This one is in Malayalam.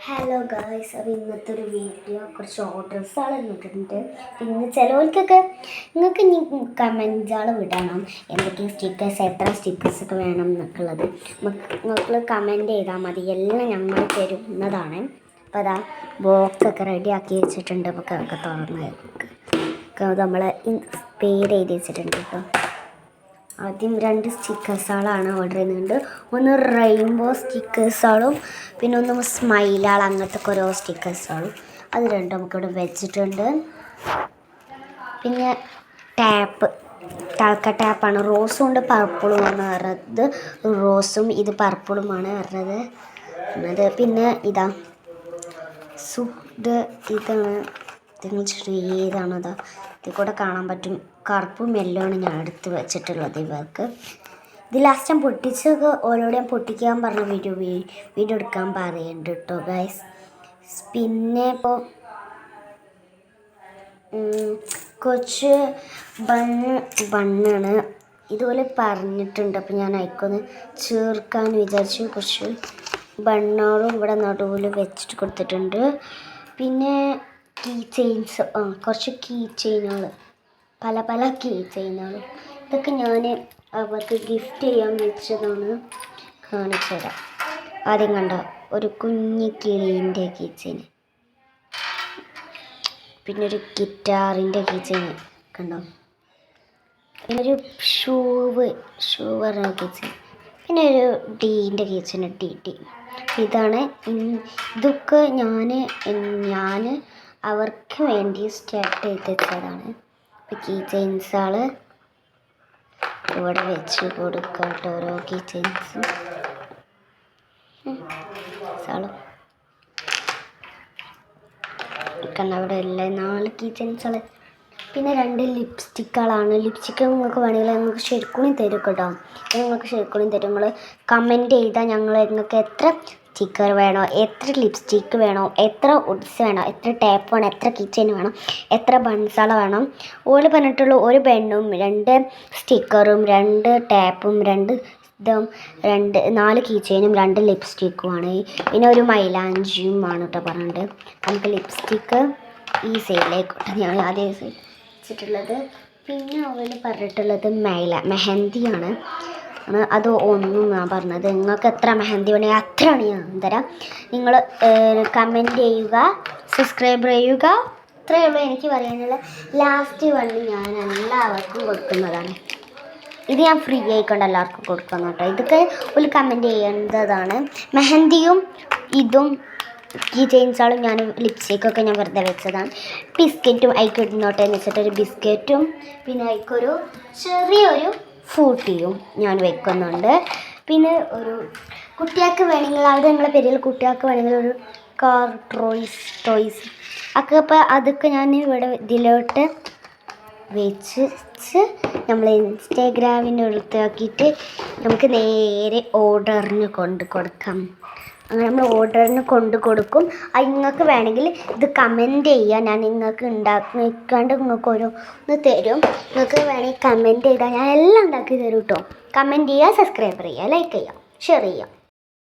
ഹലോ ഗായ്സ്, അപ്പോൾ ഇന്നത്തെ ഒരു വീഡിയോ കുറച്ച് ഓർഡേഴ്സാണ് ഇട്ടിട്ടുണ്ട്. പിന്നെ ചിലവർക്കൊക്കെ നിങ്ങൾക്ക് ഇനി കമൻറ്റുകൾ വിടണം, എന്തൊക്കെ സ്റ്റിക്കേഴ്സ്, എത്ര സ്റ്റിക്കേഴ്സൊക്കെ വേണം എന്നൊക്കെ ഉള്ളത് നിങ്ങൾ കമൻറ്റ് ചെയ്താൽ മതി. എല്ലാം ഞങ്ങൾ തരുന്നതാണ്. അപ്പോൾ അതാ ബോക്സൊക്കെ റെഡിയാക്കി വെച്ചിട്ടുണ്ട്. അപ്പോൾ ഒക്കെ തുറന്ന് നമ്മളെ പേര് എഴുതി വെച്ചിട്ടുണ്ട് കേട്ടോ. ആദ്യം 2 സ്റ്റിക്കേഴ്സുകളാണ് ഓർഡർ ചെയ്യുന്നുണ്ട്. ഒന്ന് റെയിൻബോ സ്റ്റിക്കേഴ്സുകളും പിന്നെ ഒന്ന് സ്മൈലുകൾ, അങ്ങനത്തെ ഓരോ സ്റ്റിക്കേഴ്സുകളും. അത് രണ്ടും നമുക്കിവിടെ വെച്ചിട്ടുണ്ട്. പിന്നെ തളക്ക ടാപ്പാണ്. റോസും ഉണ്ട് പർപ്പിളുമാണ് പറഞ്ഞത്. റോസും ഇത് പർപ്പിളുമാണ് പറഞ്ഞത്. പിന്നെ ഇതാ ഇതാണ് ഏതാണ് അതാ ഇതിൽ കൂടെ കാണാൻ പറ്റും. കറുപ്പും യെല്ലോയാണ് ഞാൻ എടുത്ത് വെച്ചിട്ടുള്ളത് ഇവർക്ക്. ഇത് ലാസ്റ്റ് ഞാൻ പൊട്ടിച്ചൊക്കെ ഓരോടെ ഞാൻ പൊട്ടിക്കാൻ പറഞ്ഞ വീഡിയോ എടുക്കാൻ പറയുന്നുണ്ട് കേട്ടോ ഗൈസ്. പിന്നെ ഇപ്പോൾ കുറച്ച് ബണ്ണാണ് ഇതുപോലെ പറഞ്ഞിട്ടുണ്ട്. അപ്പോൾ ഞാൻ അയക്കൊന്ന് ചേർക്കാൻ വിചാരിച്ചു. കുറച്ച് ബണ്ണോളും ഇവിടെ നടുവിൽ വെച്ചിട്ട് കൊടുത്തിട്ടുണ്ട്. പിന്നെ കീ ചെയിൻസ്, കുറച്ച് കീ ചെയിനുകൾ, പല കീ ചെയിനുകൾ. ഇതൊക്കെ ഞാൻ അവർക്ക് ഗിഫ്റ്റ് ചെയ്യാൻ വെച്ചതാണ്. കാണിച്ചു തരാം. ആദ്യം കണ്ടോ, ഒരു കുഞ്ഞി കിളീൻ്റെ കീ ചെയിൻ, പിന്നെ ഒരു ഗിറ്റാറിൻ്റെ കീ ചെയിൻ കണ്ടോ, പിന്നെ ഒരു ഷൂ പറഞ്ഞ കീ ചെയിൻ, പിന്നെ ഒരു ഡീൻ്റെ കീ ചെയിൻ ടി. ഇതാണ്. ഇതൊക്കെ ഞാൻ അവർക്ക് വേണ്ടി സ്റ്റാർട്ട് ചെയ്ത് വെച്ചതാണ്. ഇപ്പോൾ കീ ചെയിൻസുകൾ ഇവിടെ വെച്ച് കൊടുക്കട്ടെ. ഓരോ കീ ചെയിൻസും അവിടെ എല്ലാം 4 കീ ചെയിൻസുകൾ. പിന്നെ 2 ലിപ്സ്റ്റിക്കുകളാണ്. ലിപ്സ്റ്റിക്ക് നിങ്ങൾക്ക് വേണമെങ്കിൽ നിങ്ങൾക്ക് ശരിക്കും തരും കേട്ടോ. നിങ്ങൾക്ക് ശരിക്കും തരും. നിങ്ങൾ കമൻറ്റ് ചെയ്താൽ ഞങ്ങൾ നിങ്ങൾക്ക് എത്ര സ്റ്റിക്കർ വേണോ, എത്ര ലിപ്സ്റ്റിക്ക് വേണോ, എത്ര ഉഡ്സ് വേണോ, എത്ര ടാപ്പ് വേണം, എത്ര കീ ചെയിൻ വേണം, എത്ര ബൺസാള വേണം, ഓല് പറഞ്ഞിട്ടുള്ള ഒരു ബണ്ണും 2 സ്റ്റിക്കറും 2 ടാപ്പും 4 കീ ചെയിനും 2 ലിപ്സ്റ്റിക്കുമാണ്. പിന്നെ ഒരു മൈലാഞ്ചിയുമാണ് കേട്ടോ പറഞ്ഞിട്ട്. നമുക്ക് ലിപ്സ്റ്റിക്ക് ഈ സൈഡിലേക്കോട്ടെ ഞാൻ ആദ്യം വെച്ചിട്ടുള്ളത്. പിന്നെ അവർ പറഞ്ഞിട്ടുള്ളത് മെഹന്തിയാണ്. അത് ഒന്നും ഞാൻ പറഞ്ഞത്. നിങ്ങൾക്ക് എത്ര മെഹന്തി വേണമെങ്കിൽ അത്രയാണ് ഞാൻ തരാം. നിങ്ങൾ കമൻറ്റ് ചെയ്യുക, സബ്സ്ക്രൈബ് ചെയ്യുക. ഇത്രയേ ഉള്ളൂ എനിക്ക് പറയാനുള്ള. ലാസ്റ്റ് വണ്ടി ഞാൻ എല്ലാവർക്കും കൊടുക്കുന്നതാണ്. ഇത് ഞാൻ ഫ്രീ ആയിക്കൊണ്ട് എല്ലാവർക്കും കൊടുക്കുന്നു കേട്ടോ. ഇതൊക്കെ ഒരു കമൻറ്റ് ചെയ്യേണ്ടതാണ്. മെഹന്തിയും ഇതും കീ ചെയിൻസുകളും ഞാൻ ലിപ്സ്റ്റിക്കൊക്കെ ഞാൻ വെറുതെ വെച്ചതാണ്. ബിസ്ക്കറ്റും അതിക്ക് ഇടുന്നോട്ടെ എന്ന് വെച്ചിട്ടൊരു ബിസ്ക്കറ്റും പിന്നെ അതിക്കൊരു ചെറിയൊരു ഫ്രൂട്ടിയും ഞാൻ വെക്കുന്നുണ്ട്. പിന്നെ ഒരു കുട്ടികൾക്ക് വേണമെങ്കിൽ അവിടെ നിങ്ങളെ പേരിൽ കുട്ടികൾക്ക് വേണമെങ്കിൽ ഒരു കാർ ടോയ്സ് ഒക്കെ. അപ്പോൾ അതൊക്കെ ഞാൻ ഇവിടെ ഇതിലോട്ട് വെച്ച് നമ്മൾ ഇൻസ്റ്റാഗ്രാമിൻ്റെ അടുത്താക്കിയിട്ട് നമുക്ക് നേരെ ഓർഡറിന് കൊടുക്കാം. അങ്ങനെ നമ്മൾ ഓർഡറിന് കൊടുക്കും. അത് നിങ്ങൾക്ക് വേണമെങ്കിൽ ഇത് കമൻറ്റ് ചെയ്യുക. ഞാൻ നിങ്ങൾക്ക് ഉണ്ടാക്കിക്കാണ്ട് നിങ്ങൾക്ക് ഓരോന്ന് തരും. നിങ്ങൾക്ക് വേണമെങ്കിൽ കമൻറ്റ് ചെയ്താൽ ഞാൻ എല്ലാം ഉണ്ടാക്കി തരും കേട്ടോ. കമൻറ്റ് ചെയ്യുക, സബ്സ്ക്രൈബ് ചെയ്യുക, ലൈക്ക് ചെയ്യുക, ഷെയർ ചെയ്യുക.